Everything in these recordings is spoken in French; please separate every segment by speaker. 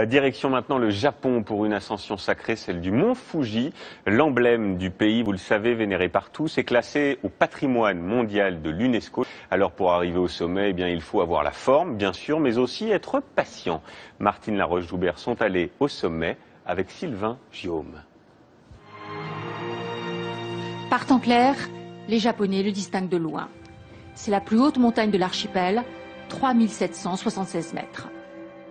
Speaker 1: Direction maintenant le Japon pour une ascension sacrée, celle du mont Fuji. L'emblème du pays, vous le savez, vénéré par tous, est classé au patrimoine mondial de l'UNESCO. Alors pour arriver au sommet, eh bien, il faut avoir la forme, bien sûr, mais aussi être patient. Martine Laroche-Joubert sont allés au sommet avec Sylvain Giaume.
Speaker 2: Par temps clair, les Japonais le distinguent de loin. C'est la plus haute montagne de l'archipel, 3776 mètres.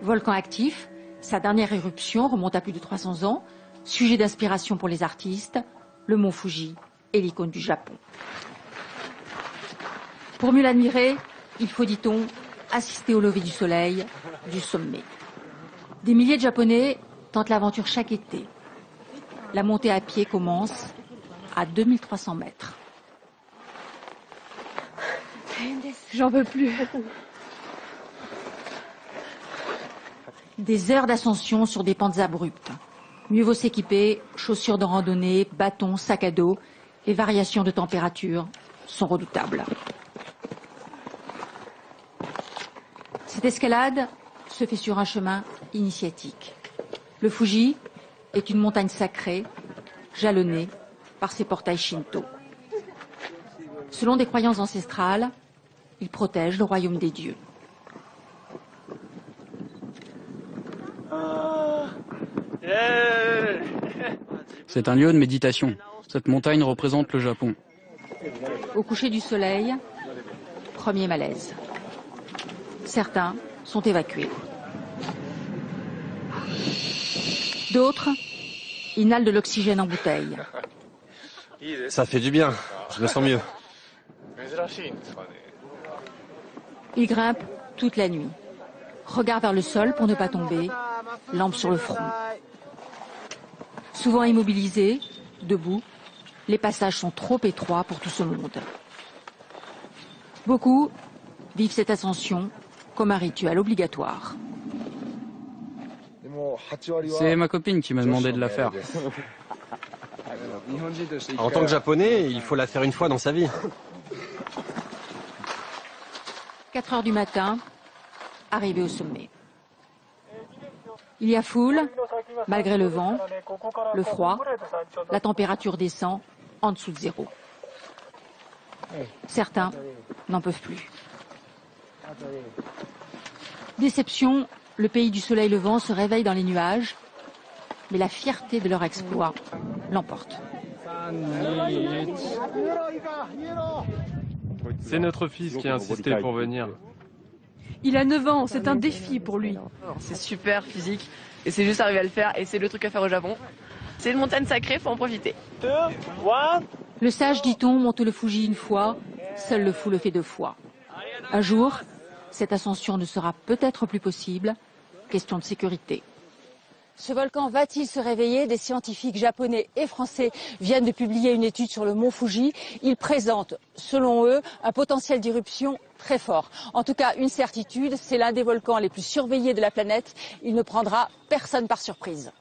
Speaker 2: Volcan actif, sa dernière éruption remonte à plus de 300 ans. Sujet d'inspiration pour les artistes, le mont Fuji est l'icône du Japon. Pour mieux l'admirer, il faut, dit-on, assister au lever du soleil du sommet. Des milliers de Japonais tentent l'aventure chaque été. La montée à pied commence à 2300 mètres.
Speaker 3: J'en peux plus.
Speaker 2: Des heures d'ascension sur des pentes abruptes. Mieux vaut s'équiper, chaussures de randonnée, bâtons, sac à dos. Les variations de température sont redoutables. Cette escalade se fait sur un chemin initiatique. Le Fuji est une montagne sacrée, jalonnée par ses portails shinto. Selon des croyances ancestrales, il protège le royaume des dieux.
Speaker 4: C'est un lieu de méditation. Cette montagne représente le Japon.
Speaker 2: Au coucher du soleil, premier malaise. Certains sont évacués. D'autres inhalent de l'oxygène en bouteille.
Speaker 5: Ça fait du bien, je me sens mieux.
Speaker 2: Ils grimpent toute la nuit. Regard vers le sol pour ne pas tomber, lampe sur le front. Souvent immobilisés, debout, les passages sont trop étroits pour tout ce monde. Beaucoup vivent cette ascension comme un rituel obligatoire.
Speaker 4: C'est ma copine qui m'a demandé de la faire.
Speaker 5: En tant que japonais, il faut la faire une fois dans sa vie.
Speaker 2: 4 heures du matin, arrivé au sommet. Il y a foule, malgré le vent, le froid, la température descend en dessous de zéro. Certains n'en peuvent plus. Déception, le pays du soleil levant se réveille dans les nuages, mais la fierté de leur exploit l'emporte.
Speaker 6: C'est notre fils qui a insisté pour venir.
Speaker 3: Il a 9 ans, c'est un défi pour lui.
Speaker 7: C'est super physique et c'est juste arriver à le faire et c'est le truc à faire au Japon. C'est une montagne sacrée, faut en profiter.
Speaker 2: Le sage, dit-on, monte le Fuji une fois, seul le fou le fait 2 fois. Un jour, cette ascension ne sera peut-être plus possible, question de sécurité. Ce volcan va-t-il se réveiller? Des scientifiques japonais et français viennent de publier une étude sur le mont Fuji. Ils présentent, selon eux, un potentiel d'éruption très fort. En tout cas, une certitude, c'est l'un des volcans les plus surveillés de la planète. Il ne prendra personne par surprise.